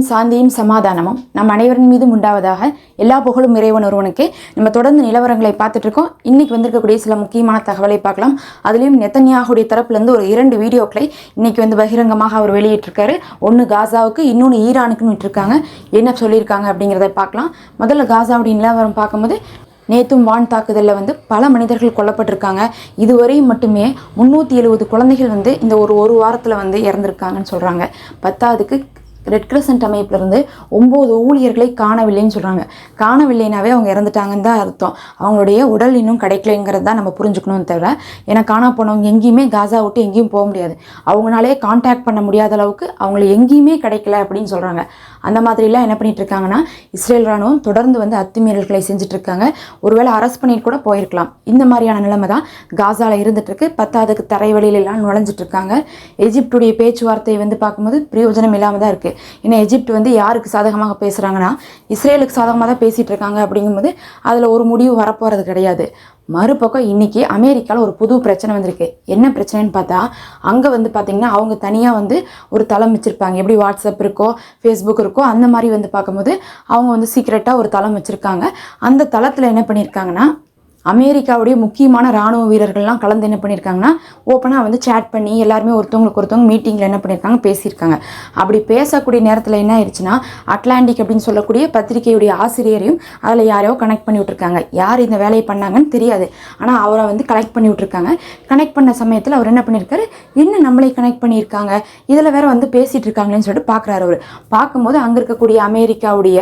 சாந்தியும் சமாதானமும் நம் அனைவரின் மீதும் உண்டாவதாக. எல்லா புகழும் இறைவன் ஒருவனுக்கு. நம்ம தொடர்ந்து நிலவரங்களை பார்த்துட்டு இருக்கோம். இன்னைக்கு வந்திருக்கக்கூடிய சில முக்கியமான தகவலை பார்க்கலாம். அதுலேயும் நெத்தன்யாஹுடைய தரப்புலேருந்து ஒரு 2 வீடியோக்களை இன்னைக்கு பகிரங்கமாக அவர் வெளியிட்டிருக்காரு. ஒன்று காசாவுக்கு, இன்னொன்று ஈரானுக்குன்னு விட்டுருக்காங்க. என்ன சொல்லியிருக்காங்க அப்படிங்கிறத பார்க்கலாம். முதல்ல காசாவுடைய நிலவரம் பார்க்கும்போது, நேற்றும் வான் தாக்குதலில் பல மனிதர்கள் கொல்லப்பட்டிருக்காங்க. இதுவரையும் மட்டுமே 370 குழந்தைகள் இந்த ஒரு வாரத்தில் இறந்துருக்காங்கன்னு சொல்கிறாங்க. 10க்கு ரெட் கிரசன்ட் அமைப்பிலிருந்து 9 ஊழியர்களை காணவில்லைன்னு சொல்கிறாங்க. காணவில்லைனாவே அவங்க இறந்துட்டாங்கன்னு தான் அர்த்தம். அவங்களுடைய உடல் இன்னும் கிடைக்கலைங்கிறது தான் நம்ம புரிஞ்சுக்கணும்னு தவிர, ஏன்னா காணா போனவங்க எங்கேயுமே காசா விட்டு எங்கேயும் போக முடியாது. அவங்களாலே கான்டாக்ட் பண்ண முடியாத அளவுக்கு அவங்கள எங்கேயுமே கிடைக்கல அப்படின்னு சொல்கிறாங்க. அந்த மாதிரிலாம் என்ன பண்ணிட்டு இருக்காங்கன்னா, இஸ்ரேல் ராணுவம் தொடர்ந்து அத்துமீறல்களை செஞ்சுட்டு இருக்காங்க. ஒருவேளை அரெஸ்ட் பண்ணிட்டு கூட போயிருக்கலாம். இந்த மாதிரியான நிலைமை தான் காசாவில் இருந்துட்டு இருக்கு. 10க்கு தரைவழியிலாம் நுழைஞ்சிட்டு இருக்காங்க. எஜிப்டுடைய பேச்சுவார்த்தை பார்க்கும்போது பிரயோஜனம் இல்லாமல் தான் இருக்குது. ஏன்னா எஜிப்ட் யாருக்கு சாதகமாக பேசுகிறாங்கன்னா, இஸ்ரேலுக்கு சாதகமாக தான் பேசிகிட்டு இருக்காங்க. அப்படிங்கும்போது அதில் ஒரு முடிவு வரப்போகிறது கிடையாது. மறுபக்கம் இன்றைக்கி அமெரிக்காவில் ஒரு புது பிரச்சனை வந்திருக்கு. என்ன பிரச்சனைன்னு பார்த்தா, அங்கே பார்த்திங்கன்னா அவங்க தனியாக ஒரு தளம் வச்சுருப்பாங்க. எப்படி வாட்ஸ்அப் இருக்கோ, ஃபேஸ்புக் இருக்கோ, அந்த மாதிரி பார்க்கும்போது அவங்க சீக்ரெட்டாக ஒரு தளம் வச்சுருக்காங்க. அந்த தளத்தில் என்ன பண்ணியிருக்காங்கன்னா, அமெரிக்காவுடைய முக்கியமான இராணுவ வீரர்கள்லாம் கலந்து என்ன பண்ணியிருக்காங்கன்னா, ஓப்பனாக சேட் பண்ணி எல்லாருமே ஒருத்தவங்களுக்கு ஒருத்தவங்க மீட்டிங்கில் என்ன பண்ணியிருக்காங்க, பேசியிருக்காங்க. அப்படி பேசக்கூடிய நேரத்தில் என்ன ஆயிடுச்சுன்னா, அட்லாண்டிக் அப்படின்னு சொல்லக்கூடிய பத்திரிகையுடைய ஆசிரியரையும் அதில் யாரையோ கனெக்ட் பண்ணி விட்ருக்காங்க. யார் இந்த வேலையை பண்ணாங்கன்னு தெரியாது. ஆனால் அவரை கனெக்ட் பண்ணி விட்ருக்காங்க. கனெக்ட் பண்ண சமயத்தில் அவர் என்ன பண்ணியிருக்காரு, இன்னும் நம்மளை கனெக்ட் பண்ணியிருக்காங்க, இதில் வேற பேசிகிட்டு இருக்காங்களேன்னு சொல்லிட்டு பார்க்குறாரு. அவர் பார்க்கும்போது அங்கே இருக்கக்கூடிய அமெரிக்காவுடைய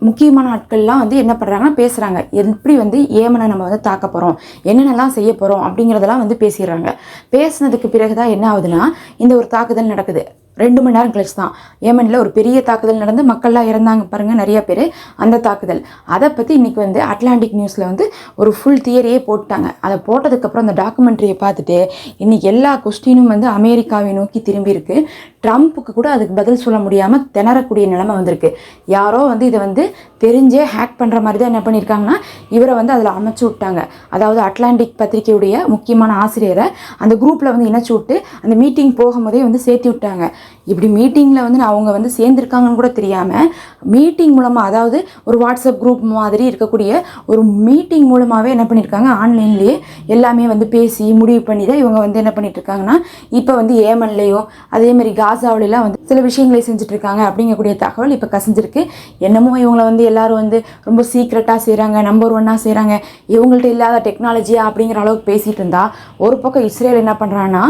முக்கியமான ஆட்கள்லாம் என்ன பண்ணுறாங்கன்னா, பேசுகிறாங்க. எப்படி ஏமனை நம்ம தாக்க போகிறோம், என்னென்னலாம் செய்ய போகிறோம் அப்படிங்கிறதெல்லாம் பேசிடுறாங்க. பேசினதுக்கு பிறகு தான் என்ன ஆகுதுன்னா, இந்த ஒரு தாக்குதல் நடக்குது. 2 மணி நேரம் கழிச்சு தான் ஏமனில் ஒரு பெரிய தாக்குதல் நடந்து மக்கள்லாம் இறந்தாங்க பாருங்கள், நிறைய பேர். அந்த தாக்குதல் அதை பற்றி இன்றைக்கி அட்லாண்டிக் நியூஸில் ஒரு ஃபுல் தியரியே போட்டாங்க. அதை போட்டதுக்கப்புறம் அந்த டாக்குமெண்ட்ரியை பார்த்துட்டு இன்றைக்கி எல்லா கொஸ்டினும் அமெரிக்காவை நோக்கி திரும்பி இருக்கு. ட்ரம்ப்புக்கு கூட அதுக்கு பதில் சொல்ல முடியாமல் திணறக்கூடிய நிலைமை வந்திருக்கு. யாரோ இதை தெரிஞ்சே ஹேக் பண்ணுற மாதிரி தான் என்ன பண்ணியிருக்காங்கன்னா, இவரை அதில் அமைச்சு விட்டாங்க. அதாவது அட்லாண்டிக் பத்திரிகையுடைய முக்கியமான ஆசிரியரை அந்த குரூப்பில் இணைச்சி விட்டு அந்த மீட்டிங் போகும்போதே சேர்த்து விட்டாங்க. இப்படி மீட்டிங்கில் அவங்க சேர்ந்துருக்காங்கன்னு கூட தெரியாமல், மீட்டிங் மூலமாக, அதாவது ஒரு வாட்ஸ்அப் குரூப் மாதிரி இருக்கக்கூடிய ஒரு மீட்டிங் மூலமாகவே என்ன பண்ணியிருக்காங்க, ஆன்லைன்லேயே எல்லாமே பேசி முடிவு பண்ணி தான் இவங்க என்ன பண்ணிட்டு இருக்காங்கன்னா, இப்போ ஏமன்லேயும் அதேமாதிரி காசாவிலாம் சில விஷயங்களை செஞ்சுட்டு இருக்காங்க அப்படிங்கக்கூடிய தகவல் இப்போ கசிஞ்சிருக்கு. என்னமோ இவங்களை எல்லாரும் ரொம்ப சீக்ரெட்டாக செய்கிறாங்க, நம்பர் 1 செய்கிறாங்க, இவங்கள்ட்ட இல்லாத டெக்னாலஜியா அப்படிங்கிற அளவுக்கு பேசிகிட்டு இருந்தா, ஒரு பக்கம் இஸ்ரேல் என்ன பண்ணுறான்னா,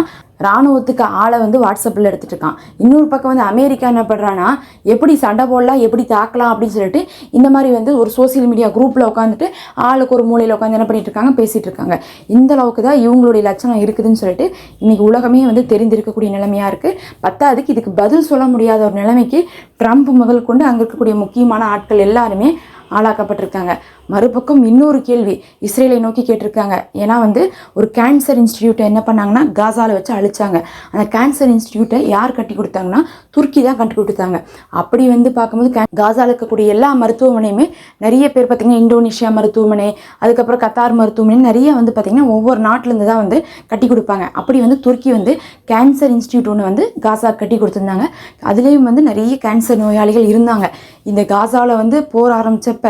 இராணுவத்துக்கு ஆளை வாட்ஸ்அப்பில் எடுத்துகிட்டு இருக்கான். இன்னொரு பக்கம் அமெரிக்கா என்ன பண்ணுறான்னா, எப்படி சண்டை போடலாம், எப்படி தாக்கலாம் அப்படின்னு சொல்லிட்டு இந்த மாதிரி ஒரு சோசியல் மீடியா குரூப்பில் உட்காந்துட்டு ஆளுக்கு ஒரு மூலையில் உட்காந்து என்ன பண்ணிட்டு இருக்காங்க, பேசிகிட்டு இருக்காங்க. இந்த அளவுக்கு தான் இவங்களுடைய லட்சணம் இருக்குதுன்னு சொல்லிட்டு இன்றைக்கி உலகமே தெரிந்திருக்கக்கூடிய நிலைமையாக இருக்குது. 10க்கு இதுக்கு பதில் சொல்ல முடியாத ஒரு நிலைமைக்கு ட்ரம்ப் முதல் கொண்டு அங்கே இருக்கக்கூடிய முக்கியமான ஆட்கள் எல்லாருமே ஆளாக்கப்பட்டிருக்காங்க. மறுபக்கம் இன்னொரு கேள்வி இஸ்ரேலை நோக்கி கேட்டிருக்காங்க. ஏன்னா ஒரு கேன்சர் இன்ஸ்டிடியூட்டை என்ன பண்ணாங்கன்னா, காசாவில் வச்சு அழிச்சாங்க. அந்த கேன்சர் இன்ஸ்டிடியூட்டை யார் கட்டி கொடுத்தாங்கன்னா, துருக்கி தான் கட்டி கொடுத்தாங்க. அப்படி பார்க்கும்போது காசாவில் இருக்கக்கூடிய எல்லா மருத்துவமனையுமே நிறைய பேர் பார்த்திங்கன்னா, இந்தோனேஷியா மருத்துவமனை, அதுக்கப்புறம் கத்தார் மருத்துவமனை, நிறைய பார்த்திங்கன்னா ஒவ்வொரு நாட்டிலேருந்து தான் கட்டி கொடுப்பாங்க. அப்படி துருக்கி கேன்சர் இன்ஸ்டிடியூட் ஒன்று காசா கட்டி கொடுத்துருந்தாங்க. அதுலேயும் நிறைய கேன்சர் நோயாளிகள் இருந்தாங்க. இந்த காசாவில் போர் ஆரம்பித்தப்ப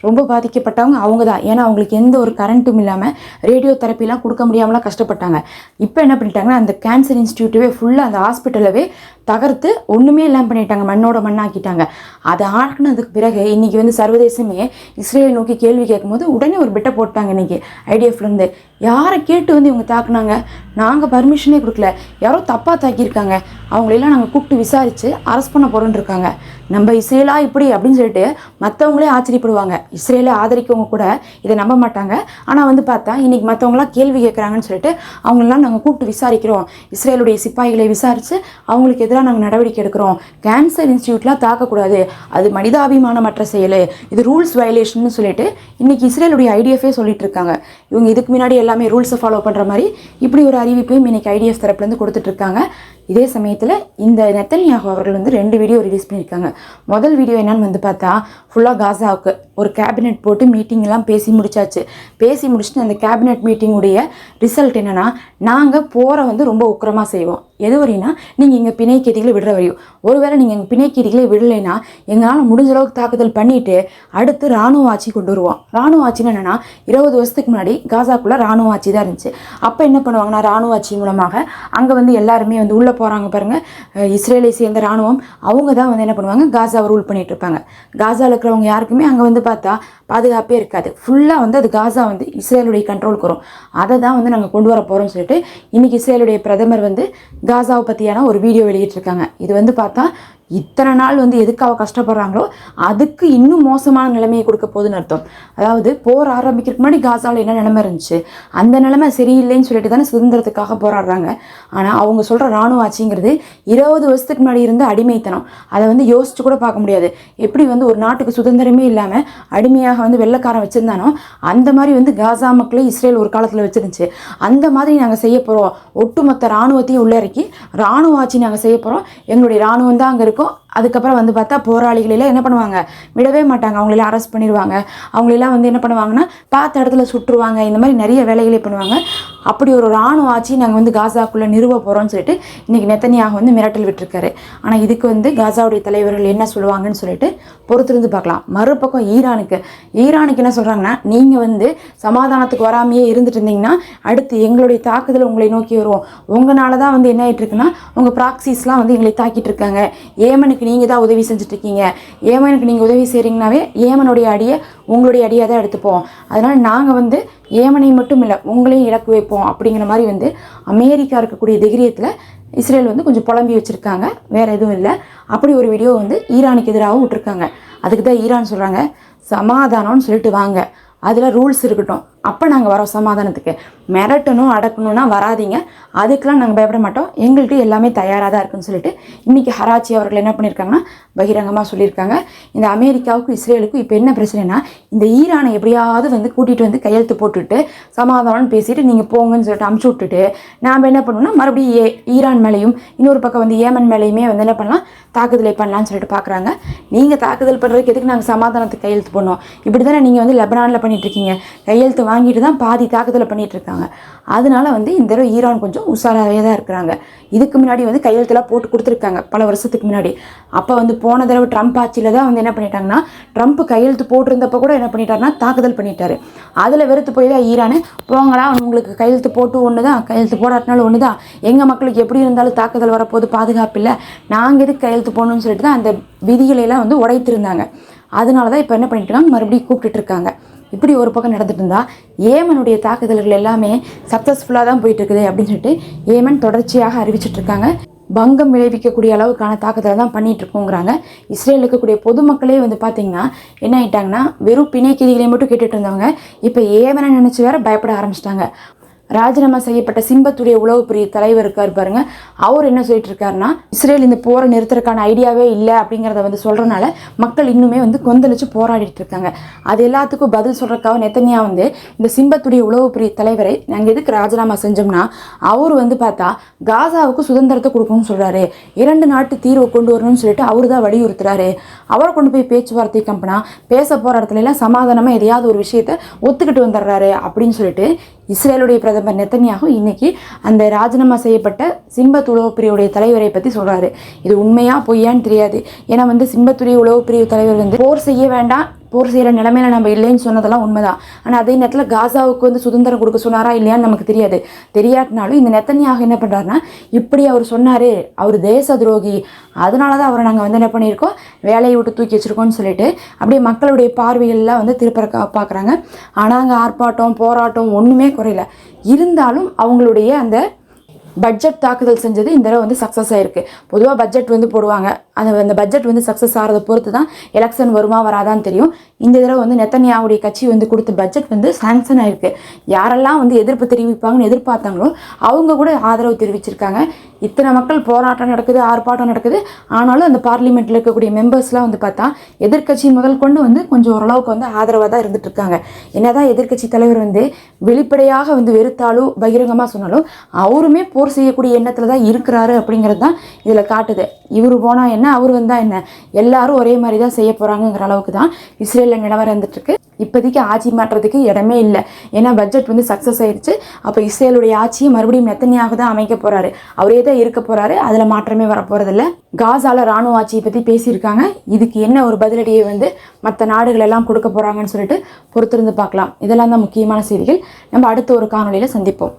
ரொம்ப பாதிக்கப்பட்டவங்க அவங்க தான். ஏன்னா அவங்களுக்கு எந்த ஒரு கரண்ட்டும் இல்லாமல் ரேடியோ தெரப்பிலாம் கொடுக்க முடியாமலாம் கஷ்டப்பட்டாங்க. இப்போ என்ன பண்ணிட்டாங்கன்னா, அந்த கேன்சர் இன்ஸ்டிடியூட்டவே ஃபுல்லாக அந்த ஹாஸ்பிட்டலவே தகர்த்து ஒன்றுமே இல்லாமல் பண்ணிட்டாங்க, மண்ணோட மண்ணாக்கிட்டாங்க. அதை ஆக்கினதுக்கு பிறகு இன்றைக்கி சர்வதேசமே இஸ்ரேலை நோக்கி கேள்வி கேட்கும்போது உடனே ஒரு பிட்டை போட்டாங்க. இன்றைக்கி ஐடிஎஃப்லேருந்து யாரை கேட்டு இவங்க தாக்குனாங்க, நாங்கள் பர்மிஷனே கொடுக்கல, யாரோ தப்பாக தாக்கியிருக்காங்க, அவங்களெல்லாம் நாங்கள் கூப்பிட்டு விசாரித்து அரெஸ்ட் பண்ண போகிறோன்னு இருக்காங்க. நம்ம இஸ்ரேலா இப்படி அப்படின்னு சொல்லிட்டு மற்றவங்களே ஆச்சரியப்படுவாங்க. இஸ்ரேலை ஆதரிக்கவங்க கூட இதை நம்ப மாட்டாங்க. ஆனால் பார்த்தா இன்றைக்கி மற்றவங்களாம் கேள்வி கேட்குறாங்கன்னு சொல்லிட்டு அவங்களெல்லாம் நாங்கள் கூப்பிட்டு விசாரிக்கிறோம், இஸ்ரேலுடைய சிப்பாய்களை விசாரித்து அவங்களுக்கு எதிராக நாங்கள் நடவடிக்கை எடுக்கிறோம், கேன்சர் இன்ஸ்டிடியூட்லாம் தாக்கக்கூடாது, அது மனிதாபிமானமற்ற செயல், இது ரூல்ஸ் வயலேஷன்னு சொல்லிட்டு இன்றைக்கி இஸ்ரேலுடைய ஐடிஎஃபே சொல்லிட்டு இருக்காங்க. இவங்க இதுக்கு முன்னாடி எல்லாமே ரூல்ஸை ஃபாலோ பண்ணுற மாதிரி இப்படி ஒரு அறிவிப்பையும் இன்றைக்கி ஐடிஎஃப் தரப்புலேருந்து கொடுத்துட்ருக்காங்க. இதே சமயத்தில் இந்த நெத்தன்யாஹு அவர்கள் 2 வீடியோ ரிலீஸ் பண்ணியிருக்காங்க. முதல் வீடியோ என்னன்னு பார்த்தா, ஃபுல்லாக காசாவுக்கு ஒரு கேபினெட் போட்டு மீட்டிங்லாம் பேசி முடிச்சாச்சு. பேசி முடிச்சுட்டு அந்த கேபினெட் மீட்டிங்குடைய ரிசல்ட் என்னென்னா, நாங்கள் போரை ரொம்ப உக்கிரமாக செய்வோம், எது வரைனா நீங்கள் எங்கள் பிணை கைதிகளை விடுற வரையும். ஒருவேளை நீங்கள் எங்கள் பிணை கைதிகளை விடலைன்னா எங்களால் முடிஞ்ச அளவுக்கு தாக்குதல் பண்ணிட்டு அடுத்து இராணுவ ஆட்சி கொண்டு வருவோம். இராணுவ ஆட்சின்னு என்னென்னா 20 வருஷத்துக்கு முன்னாடி காசாக்குள்ளே இராணுவ ஆட்சி தான் இருந்துச்சு. அப்போ என்ன பண்ணுவாங்கன்னா இராணுவ ஆட்சி மூலமாக அங்கே வந்து எல்லாருமே வந்து உள்ளே போகிறாங்க பாருங்கள், இஸ்ரேலை சேர்ந்த இராணுவம் அவங்க தான் வந்து என்ன பண்ணுவாங்க காசாவை ரூல் பண்ணிட்டு இருப்பாங்க. காசாவில் இருக்கிறவங்க யாருக்குமே அங்கே வந்து பார்த்தா பாதுகாப்பே இருக்காது. ஃபுல்லாக வந்து அது காசா வந்து இஸ்ரேலுடைய கண்ட்ரோலுக்கு வரும். அதை தான் வந்து நாங்கள் கொண்டு வர போகிறோம்னு சொல்லிட்டு இன்றைக்கி இஸ்ரேலுடைய பிரதமர் வந்து காசாவை பற்றியான ஒரு வீடியோ வெளியிட்டிருக்காங்க. இது வந்து பார்த்தா இத்தனை நாள் வந்து எதுக்காக கஷ்டப்படுறாங்களோ அதுக்கு இன்னும் மோசமான நிலைமையை கொடுக்க போகுதுன்னு அர்த்தம். அதாவது போர் ஆரம்பிக்கிறதுக்கு முன்னாடி காசாவில் என்ன நிலைமை இருந்துச்சு, அந்த நிலைமை சரியில்லைன்னு சொல்லிட்டு தானே சுதந்திரத்துக்காக போராடுறாங்க. ஆனால் அவங்க சொல்கிற இராணுவ ஆட்சிங்கிறது 20 வருஷத்துக்கு முன்னாடி இருந்த அடிமைத்தனம். அதை வந்து யோசிச்சு கூட பார்க்க முடியாது. எப்படி வந்து ஒரு நாட்டுக்கு சுதந்திரமே இல்லாமல் அடிமையாக வந்து வெள்ளைக்காரன் வச்சுருந்தானோ அந்த மாதிரி வந்து காசா மக்களை இஸ்ரேல் ஒரு காலத்தில் வச்சிருந்துச்சு. அந்த மாதிரி நாங்கள் செய்ய போகிறோம், ஒட்டுமொத்த இராணுவத்தையும் உள்ளே இறக்கி இராணுவ ஆட்சி நாங்கள் செய்ய போகிறோம், எங்களுடைய இராணுவம் தான் அங்கே இருக்கும். அதுக்கப்புறம் வந்து பார்த்தா போராளிகளெல்லாம் என்ன பண்ணுவாங்க, விடவே மாட்டாங்க, அவங்களெல்லாம் அரெஸ்ட் பண்ணிடுவாங்க, அவங்களெல்லாம் வந்து என்ன பண்ணுவாங்கன்னா பார்த்த இடத்துல சுட்டுருவாங்க, இந்த மாதிரி நிறைய வேலைகளே பண்ணுவாங்க. அப்படி ஒரு இராணுவ ஆட்சி நாங்கள் வந்து காசாக்குள்ளே நிறுவ போகிறோம்னு சொல்லிட்டு இன்றைக்கி நெத்தனியாக வந்து மிரட்டல் விட்டுருக்காரு. ஆனால் இதுக்கு வந்து காசாவுடைய தலைவர்கள் என்ன சொல்லுவாங்கன்னு சொல்லிட்டு பொறுத்திருந்து பார்க்கலாம். மறுபக்கம் ஈரானுக்கு என்ன சொல்கிறாங்கன்னா, நீங்கள் வந்து சமாதானத்துக்கு வராமையே இருந்துட்டு இருந்தீங்கன்னா அடுத்து எங்களுடைய தாக்குதல் உங்களை நோக்கி வருவோம். உங்களால தான் வந்து என்ன ஆகிட்டு இருக்குன்னா உங்கள் ப்ராக்சிஸ்லாம் வந்து எங்களை தாக்கிட்டு இருக்காங்க. ஏமனுக்கு நீங்கள் தான் உதவி செஞ்சுட்ருக்கீங்க. ஏமனுக்கு நீங்கள் உதவி செய்கிறீங்கனாவே ஏமனுடைய அடியை உங்களுடைய அடியாக தான் எடுத்துப்போம். அதனால் நாங்கள் வந்து ஏமனை மட்டும் இல்லை உங்களையும் இலக்கு வைப்போம் அப்படிங்கிற மாதிரி வந்து அமெரிக்கா இருக்கக்கூடிய தைரியத்தில் இஸ்ரேல் வந்து கொஞ்சம் புலம்பி வச்சுருக்காங்க. வேறு எதுவும் இல்லை. அப்படி ஒரு வீடியோ வந்து ஈரானுக்கு எதிராகவும் விட்டுருக்காங்க. அதுக்கு தான் ஈரான் சொல்கிறாங்க, சமாதானம்னு சொல்லிட்டு வாங்க, அதில் ரூல்ஸ் இருக்கட்டும், அப்போ நாங்கள் வரோம் சமாதானத்துக்கு. மிரட்டணும் அடக்கணும்னா வராதிங்க, அதுக்கெலாம் நாங்கள் பயப்பட மாட்டோம், எங்கள்கிட்ட எல்லாமே தயாராக தான் இருக்குன்னு சொல்லிட்டு இன்றைக்கி ஹராச்சி அவர்கள் என்ன பண்ணியிருக்காங்கன்னா பகிரங்கமாக சொல்லியிருக்காங்க. இந்த அமெரிக்காவுக்கும் இஸ்ரேலுக்கும் இப்போ என்ன பிரச்சனைனா, இந்த ஈரானை எப்படியாவது வந்து கூட்டிகிட்டு வந்து கையெழுத்து போட்டுட்டு சமாதானம்னு பேசிட்டு நீங்கள் போங்கன்னு சொல்லிட்டு அமுச்சு விட்டுட்டு நாம் என்ன பண்ணணும்னா மறுபடியும் ஈரான் மேலேயும் இன்னொரு பக்கம் வந்து ஏமன் மேலேயுமே வந்து என்ன பண்ணலாம், தாக்குதலை பண்ணலான்னு சொல்லிட்டு பார்க்குறாங்க. நீங்கள் தாக்குதல் பண்ணுறதுக்கு எதுக்கு நாங்கள் சமாதானத்துக்கு கையெழுத்து பண்ணோம்? இப்படி தானே நீங்கள் வந்து லெபனானில் பண்ணிகிட்ருக்கீங்க, கையெழுத்து வாங்கிட்டு தான் பாதி தாக்குதலை பண்ணிகிட்டு இருக்காங்க. அதனால வந்து இந்த தடவை ஈரான் கொஞ்சம் உஷாராகவே தான் இருக்கிறாங்க. இதுக்கு முன்னாடி வந்து கையெழுத்தெல்லாம் போட்டு கொடுத்துருக்காங்க பல வருஷத்துக்கு முன்னாடி. அப்போ வந்து போன தடவை ட்ரம்ப் ஆட்சியில் தான் வந்து என்ன பண்ணிட்டாங்கன்னா, ட்ரம்ப் கையெழுத்து போட்டிருந்தப்போ கூட என்ன பண்ணிட்டாருன்னா தாக்குதல் பண்ணிட்டாரு. அதில் வெறுத்து போய் தான் ஈரானு போங்களா, உங்களுக்கு கையெழுத்து போட்டு ஒன்று தான், கையெழுத்து போடாட்டினாலும் ஒன்று தான், எங்கள் மக்களுக்கு எப்படி இருந்தாலும் தாக்குதல் வரப்போது, பாதுகாப்பு இல்லை, நாங்கள் எதுக்கு கையெழுத்து போடணும்னு சொல்லிட்டு தான் அந்த விதிகளையெல்லாம் வந்து உடைத்திருந்தாங்க. அதனால தான் இப்போ என்ன பண்ணிட்டு இருக்காங்க, மறுபடியும் கூப்பிட்டுட்டு இருக்காங்க. இப்படி ஒரு பக்கம் நடந்துட்டு இருந்தா ஏமனுடைய தாக்குதல்கள் எல்லாமே சக்ஸஸ்ஃபுல்லாக தான் போயிட்டு இருக்குது அப்படின்னு சொல்லிட்டு ஏமன் தொடர்ச்சியாக அறிவிச்சிட்டு இருக்காங்க. பங்கம் விளைவிக்கக்கூடிய அளவுக்கான தாக்குதலை தான் பண்ணிட்டு இருக்கோங்கிறாங்க. இஸ்ரேல் இருக்கக்கூடிய பொதுமக்களே வந்து பார்த்தீங்கன்னா என்ன ஆயிட்டாங்கன்னா, வெறும் பிணை கைதிகளை மட்டும் கேட்டுட்டு இருந்தவங்க இப்போ ஏமனை நினச்சி வேற பயப்பட ஆரம்பிச்சிட்டாங்க. ராஜினாமா செய்யப்பட்ட சிம்பத்துடைய உளவு பிரிவு தலைவர் இருக்கார் பாருங்க, அவர் என்ன சொல்லிட்டு இருக்காருன்னா, இஸ்ரேல் இந்த போரை நிறுத்துறதுக்கான ஐடியாவே இல்லை அப்படிங்கிறத வந்து சொல்கிறனால மக்கள் இன்னுமே வந்து கொந்தளிச்சு போராடிட்டு இருக்காங்க. அது எல்லாத்துக்கும் பதில் சொல்கிறதுக்காக நெத்தனியா வந்து இந்த சிம்பத்துடைய உளவு பிரிவு தலைவரை நாங்கள் எதுக்கு ராஜினாமா செஞ்சோம்னா, அவர் வந்து பார்த்தா காசாவுக்கு சுதந்திரத்தை கொடுக்கணும்னு சொல்கிறாரு, 2 நாட்டு தீர்வை கொண்டு வரணும்னு சொல்லிட்டு அவர் தான் வலியுறுத்துறாரு. அவரை கொண்டு போய் பேச்சுவார்த்தை கம்பனா பேச போகிற இடத்துல எல்லாம் சமாதானமாக எதையாவது ஒரு விஷயத்தை ஒத்துக்கிட்டு வந்துடுறாரு அப்படின்னு சொல்லிட்டு இஸ்ரேலுடைய பிரதமர் நெத்தனியாகு இன்னைக்கு அந்த ராஜினாமா செய்யப்பட்ட சிம்பத் உளவு பிரிவுடைய தலைவரை பற்றி சொல்கிறாரு. இது உண்மையா பொய்யான்னு தெரியாது. ஏன்னா வந்து சிம்பத்துடைய உளவு பிரிவு தலைவர் வந்து போர் செய்ய வேண்டாம், போர் செய்கிற நிலைமையில நம்ம இல்லைன்னு சொன்னதெல்லாம் உண்மைதான். ஆனால் அதே நேரத்தில் காசாவுக்கு வந்து சுதந்திரம் கொடுக்க சொன்னாரா இல்லையான்னு நமக்கு தெரியாது. தெரியாட்டினாலும் இந்த நெத்தனியாக என்ன பண்ணுறாருன்னா, இப்படி அவர் சொன்னார், அவர் தேச துரோகி, அதனால தான் அவரை நாங்கள் வந்து என்ன பண்ணியிருக்கோம், வேலையை விட்டு தூக்கி வச்சுருக்கோம்னு சொல்லிட்டு அப்படியே மக்களுடைய பார்வைகள்லாம் வந்து திருப்ப பார்க்குறாங்க. ஆனால் அங்கே ஆர்ப்பாட்டம் போராட்டம் ஒன்றுமே குறையல. இருந்தாலும் அவங்களுடைய அந்த பட்ஜெட் தாக்குதல் செஞ்சது இந்த தடவை வந்து சக்ஸஸ் ஆகிருக்கு. பொதுவாக பட்ஜெட் வந்து போடுவாங்க, அந்த பட்ஜெட் வந்து சக்ஸஸ் ஆகிறத பொறுத்து தான் எலெக்ஷன் வருமா வராதான்னு தெரியும். இந்த தடவை வந்து நெத்தனியாவுடைய கட்சி வந்து கொடுத்த பட்ஜெட் வந்து சாங்ஷன் ஆகிருக்கு. யாரெல்லாம் வந்து எதிர்ப்பு தெரிவிப்பாங்கன்னு எதிர்பார்த்தாங்களோ அவங்க கூட ஆதரவு தெரிவிச்சிருக்காங்க. இத்தனை மக்கள் போராட்டம் நடக்குது, ஆர்ப்பாட்டம் நடக்குது, ஆனாலும் அந்த பார்லிமெண்ட்டில் இருக்கக்கூடிய மெம்பர்ஸ்லாம் வந்து பார்த்தா எதிர்கட்சி முதல் கொண்டு வந்து கொஞ்சம் ஓரளவுக்கு வந்து ஆதரவாக தான் இருந்துட்டு இருக்காங்க. என்னதான் எதிர்கட்சி தலைவர் வந்து வெளிப்படையாக வந்து வெறுத்தாலும் பகிரங்கமாக சொன்னாலும் அவருமே போர் செய்யக்கூடிய எண்ணத்தில் தான் இருக்கிறாரு அப்படிங்கிறது தான் இதில் காட்டுது. இவர் போனால் என்ன, அவர் வந்தால் என்ன, எல்லாரும் ஒரே மாதிரி தான் செய்ய போகிறாங்கங்கிற அளவுக்கு தான் இஸ்ரேலில் நிலவரம் இருந்துட்டுருக்கு. இப்போதைக்கு ஆட்சி மாற்றத்துக்கு இடமே இல்லை. ஏன்னா பட்ஜெட் வந்து சக்ஸஸ் ஆயிடுச்சு. அப்போ இஸ்ரேலுடைய ஆட்சியை மறுபடியும் நெத்தன்யாகு தான் அமைக்க போகிறாரு. அவரே தான் இருக்க போகிறாரு. அதில் மாற்றமே வரப்போகிறதில்ல. காசால இராணுவ ஆட்சியை பற்றி பேசியிருக்காங்க. இதுக்கு என்ன ஒரு பதிலடியை வந்து மற்ற நாடுகள் எல்லாம் கொடுக்க போகிறாங்கன்னு சொல்லிட்டு பொறுத்திருந்து பார்க்கலாம். இதெல்லாம் தான் முக்கியமான செய்திகள். நம்ம அடுத்த ஒரு காணொலியில் சந்திப்போம்.